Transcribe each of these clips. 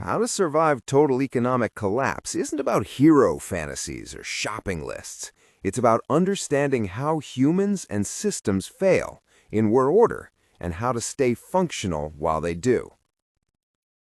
How to survive total economic collapse isn't about hero fantasies or shopping lists. It's about understanding how humans and systems fail in war order and how to stay functional while they do.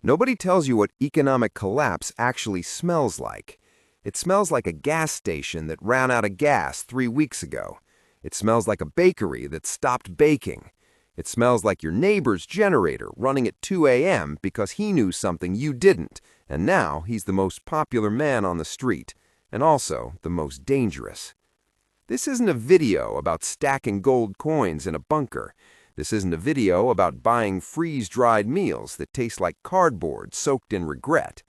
Nobody tells you what economic collapse actually smells like. It smells like a gas station that ran out of gas 3 weeks ago. It smells like a bakery that stopped baking. It smells like your neighbor's generator running at 2 a.m. because he knew something you didn't, and now he's the most popular man on the street, and also the most dangerous. This isn't a video about stacking gold coins in a bunker. This isn't a video about buying freeze-dried meals that taste like cardboard soaked in regret.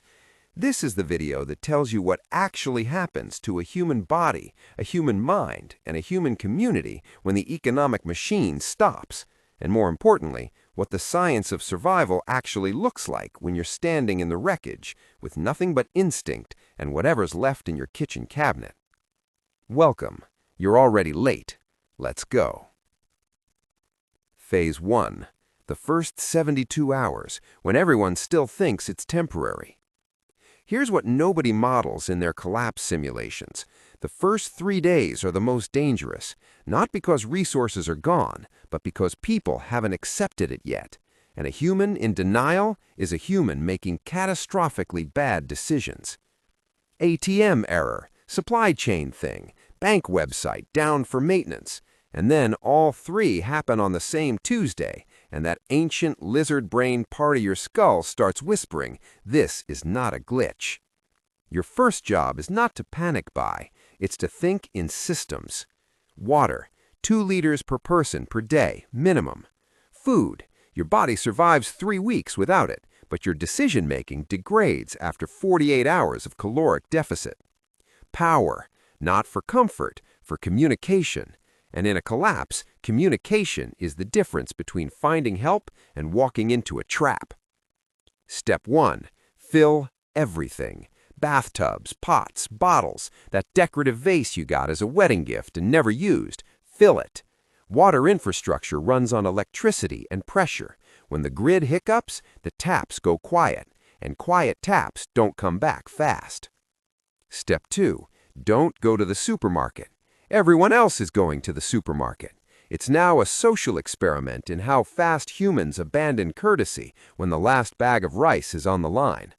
This is the video that tells you what actually happens to a human body, a human mind, and a human community when the economic machine stops. And more importantly, what the science of survival actually looks like when you're standing in the wreckage with nothing but instinct and whatever's left in your kitchen cabinet. Welcome. You're already late. Let's go. Phase 1. The first 72 hours, when everyone still thinks it's temporary. Here's what nobody models in their collapse simulations. The first 3 days are the most dangerous, not because resources are gone, but because people haven't accepted it yet. And a human in denial is a human making catastrophically bad decisions. ATM error, supply chain thing, bank website down for maintenance. And then all 3 happen on the same Tuesday, and that ancient lizard brain part of your skull starts whispering, "This is not a glitch." Your first job is not to panic buy, it's to think in systems. Water, 2 liters per person per day, minimum. Food, your body survives 3 weeks without it, but your decision-making degrades after 48 hours of caloric deficit. Power, not for comfort, for communication. And in a collapse, communication is the difference between finding help and walking into a trap. Step 1. Fill everything. Bathtubs, pots, bottles, that decorative vase you got as a wedding gift and never used. Fill it. Water infrastructure runs on electricity and pressure. When the grid hiccups, the taps go quiet, and quiet taps don't come back fast. Step 2. Don't go to the supermarket. Everyone else is going to the supermarket. It's now a social experiment in how fast humans abandon courtesy when the last bag of rice is on the line.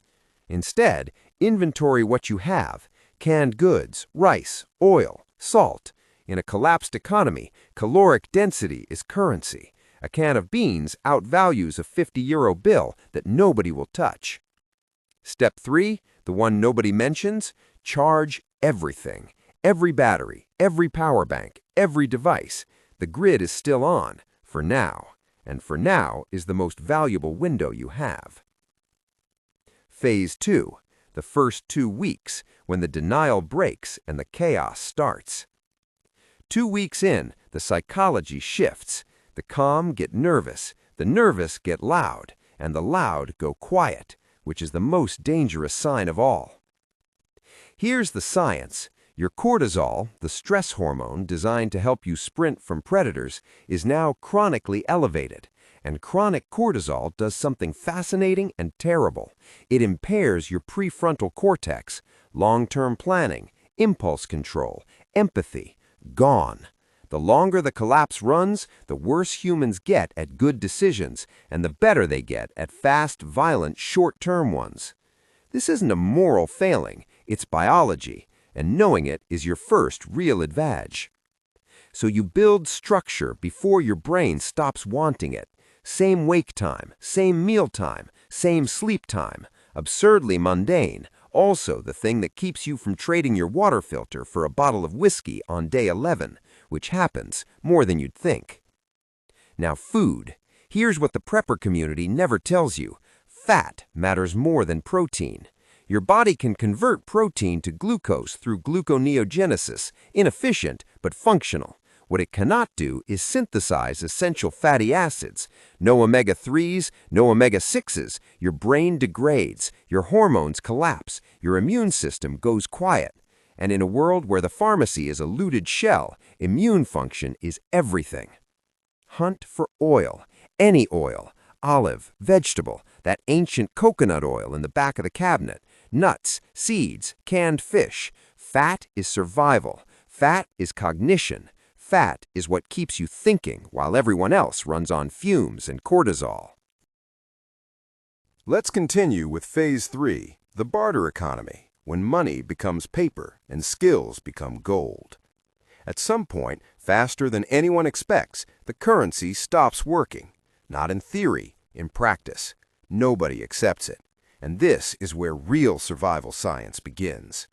Instead, inventory what you have: canned goods, rice, oil, salt. In a collapsed economy, caloric density is currency. A can of beans outvalues a €50 bill that nobody will touch. Step 3, the one nobody mentions: charge everything. Every battery, every power bank, every device. The grid is still on, for now, and for now is the most valuable window you have. Phase 2, the first 2 weeks, when the denial breaks and the chaos starts. 2 weeks in, the psychology shifts. The calm get nervous, the nervous get loud, and the loud go quiet, which is the most dangerous sign of all. Here's the science. Your cortisol, the stress hormone designed to help you sprint from predators, is now chronically elevated. And chronic cortisol does something fascinating and terrible. It impairs your prefrontal cortex, long-term planning, impulse control, empathy. Gone. The longer the collapse runs, the worse humans get at good decisions, and the better they get at fast, violent, short-term ones. This isn't a moral failing, it's biology. And knowing it is your first real advantage. So you build structure before your brain stops wanting it. Same wake time, same meal time, same sleep time. Absurdly mundane, also the thing that keeps you from trading your water filter for a bottle of whiskey on day 11, which happens more than you'd think. Now food. Here's what the prepper community never tells you. Fat matters more than protein. Your body can convert protein to glucose through gluconeogenesis, inefficient but functional. What it cannot do is synthesize essential fatty acids. No omega-3s, no omega-6s. Your brain degrades, your hormones collapse, your immune system goes quiet. And in a world where the pharmacy is a looted shell, immune function is everything. Hunt for oil, any oil. olive, vegetable, that ancient coconut oil in the back of the cabinet, nuts, seeds, canned fish. Fat is survival. Fat is cognition. Fat is what keeps you thinking while everyone else runs on fumes and cortisol. Let's continue with Phase 3, the barter economy, when money becomes paper and skills become gold. At some point, faster than anyone expects, the currency stops working. Not in theory, in practice. Nobody accepts it. And this is where real survival science begins.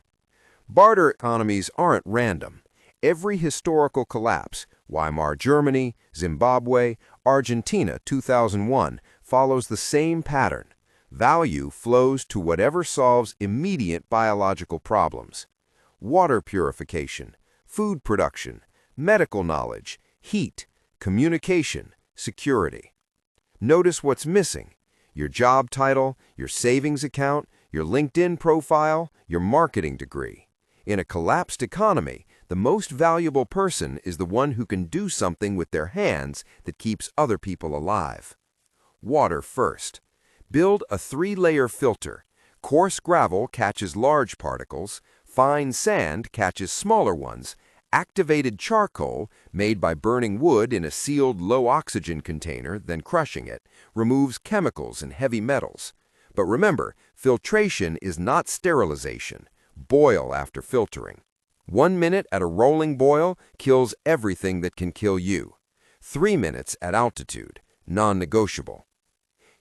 Barter economies aren't random. Every historical collapse, Weimar Germany, Zimbabwe, Argentina 2001, follows the same pattern. Value flows to whatever solves immediate biological problems. Water purification, food production, medical knowledge, heat, communication, security. Notice what's missing: your job title, your savings account, your LinkedIn profile, your marketing degree. In a collapsed economy, the most valuable person is the one who can do something with their hands that keeps other people alive. Water first. Build a 3-layer filter. Coarse gravel catches large particles, fine sand catches smaller ones, activated charcoal, made by burning wood in a sealed low-oxygen container, then crushing it, removes chemicals and heavy metals. But remember, filtration is not sterilization. Boil after filtering. 1 minute at a rolling boil kills everything that can kill you. 3 minutes at altitude, non-negotiable.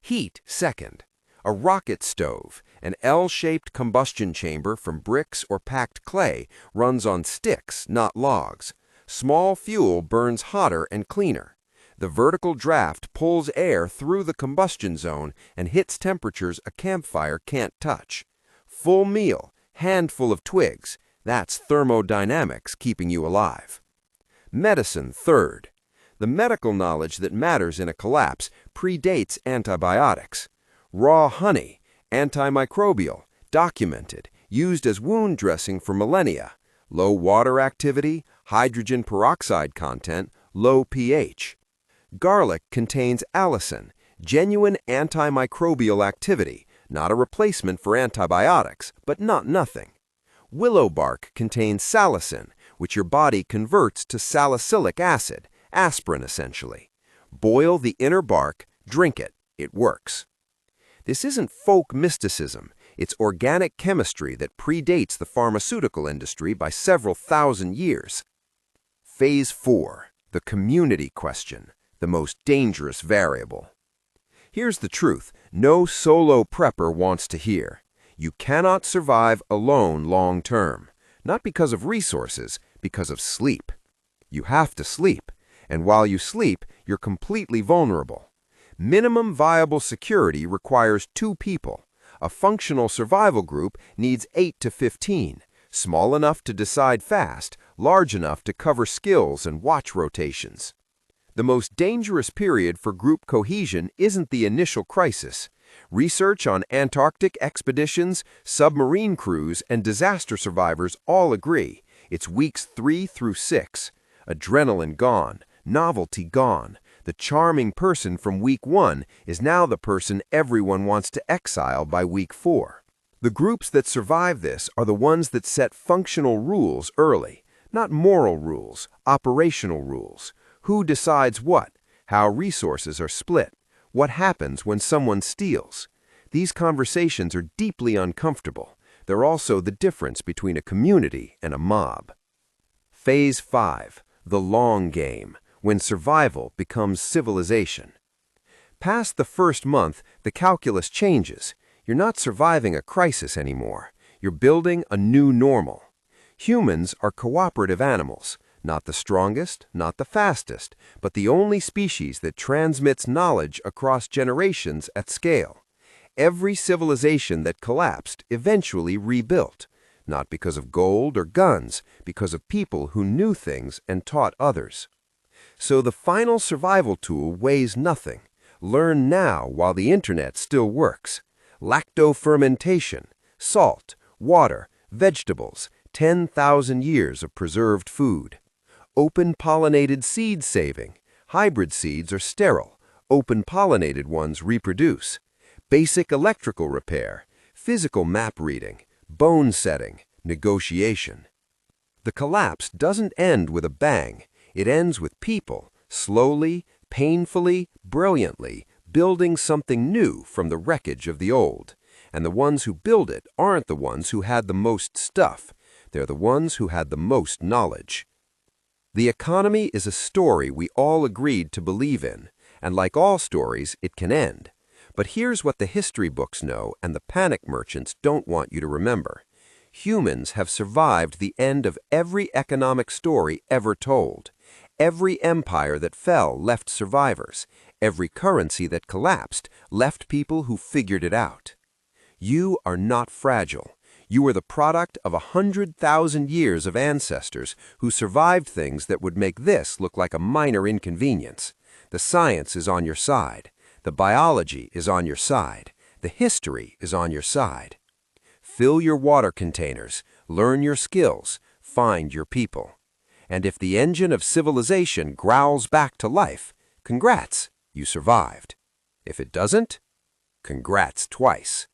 Heat second. A rocket stove, an L-shaped combustion chamber from bricks or packed clay, runs on sticks, not logs. Small fuel burns hotter and cleaner. The vertical draft pulls air through the combustion zone and hits temperatures a campfire can't touch. Full meal, handful of twigs, that's thermodynamics keeping you alive. Medicine third. The medical knowledge that matters in a collapse predates antibiotics. Raw honey, antimicrobial, documented, used as wound dressing for millennia. Low water activity, hydrogen peroxide content, low pH. Garlic contains allicin, genuine antimicrobial activity, not a replacement for antibiotics, but not nothing. Willow bark contains salicin, which your body converts to salicylic acid, aspirin essentially. Boil the inner bark, drink it, it works. This isn't folk mysticism, it's organic chemistry that predates the pharmaceutical industry by several thousand years. Phase 4, the community question, the most dangerous variable. Here's the truth no solo prepper wants to hear. You cannot survive alone long term, not because of resources, because of sleep. You have to sleep. And while you sleep, you're completely vulnerable. Minimum viable security requires 2 people. A functional survival group needs 8 to 15, small enough to decide fast, large enough to cover skills and watch rotations. The most dangerous period for group cohesion isn't the initial crisis. Research on Antarctic expeditions, submarine crews, and disaster survivors all agree. It's weeks 3 through 6. Adrenaline gone. Novelty gone. The charming person from week 1 is now the person everyone wants to exile by week 4. The groups that survive this are the ones that set functional rules early, not moral rules, operational rules. Who decides what? How resources are split? What happens when someone steals? These conversations are deeply uncomfortable. They're also the difference between a community and a mob. Phase 5, the long game. When survival becomes civilization. Past the first month, the calculus changes. You're not surviving a crisis anymore. You're building a new normal. Humans are cooperative animals, not the strongest, not the fastest, but the only species that transmits knowledge across generations at scale. Every civilization that collapsed eventually rebuilt, not because of gold or guns, because of people who knew things and taught others. So the final survival tool weighs nothing. Learn now while the internet still works. Lactofermentation, salt, water, vegetables, 10,000 years of preserved food. Open-pollinated seed saving. Hybrid seeds are sterile. Open-pollinated ones reproduce. Basic electrical repair, physical map reading, bone setting, negotiation. The collapse doesn't end with a bang. It ends with people, slowly, painfully, brilliantly, building something new from the wreckage of the old. And the ones who build it aren't the ones who had the most stuff. They're the ones who had the most knowledge. The economy is a story we all agreed to believe in, and like all stories, it can end. But here's what the history books know and the panic merchants don't want you to remember. Humans have survived the end of every economic story ever told. Every empire that fell left survivors. Every currency that collapsed left people who figured it out. You are not fragile. You are the product of 100,000 years of ancestors who survived things that would make this look like a minor inconvenience. The science is on your side. The biology is on your side. The history is on your side. Fill your water containers, learn your skills, find your people. And if the engine of civilization growls back to life, congrats, you survived. If it doesn't, congrats twice.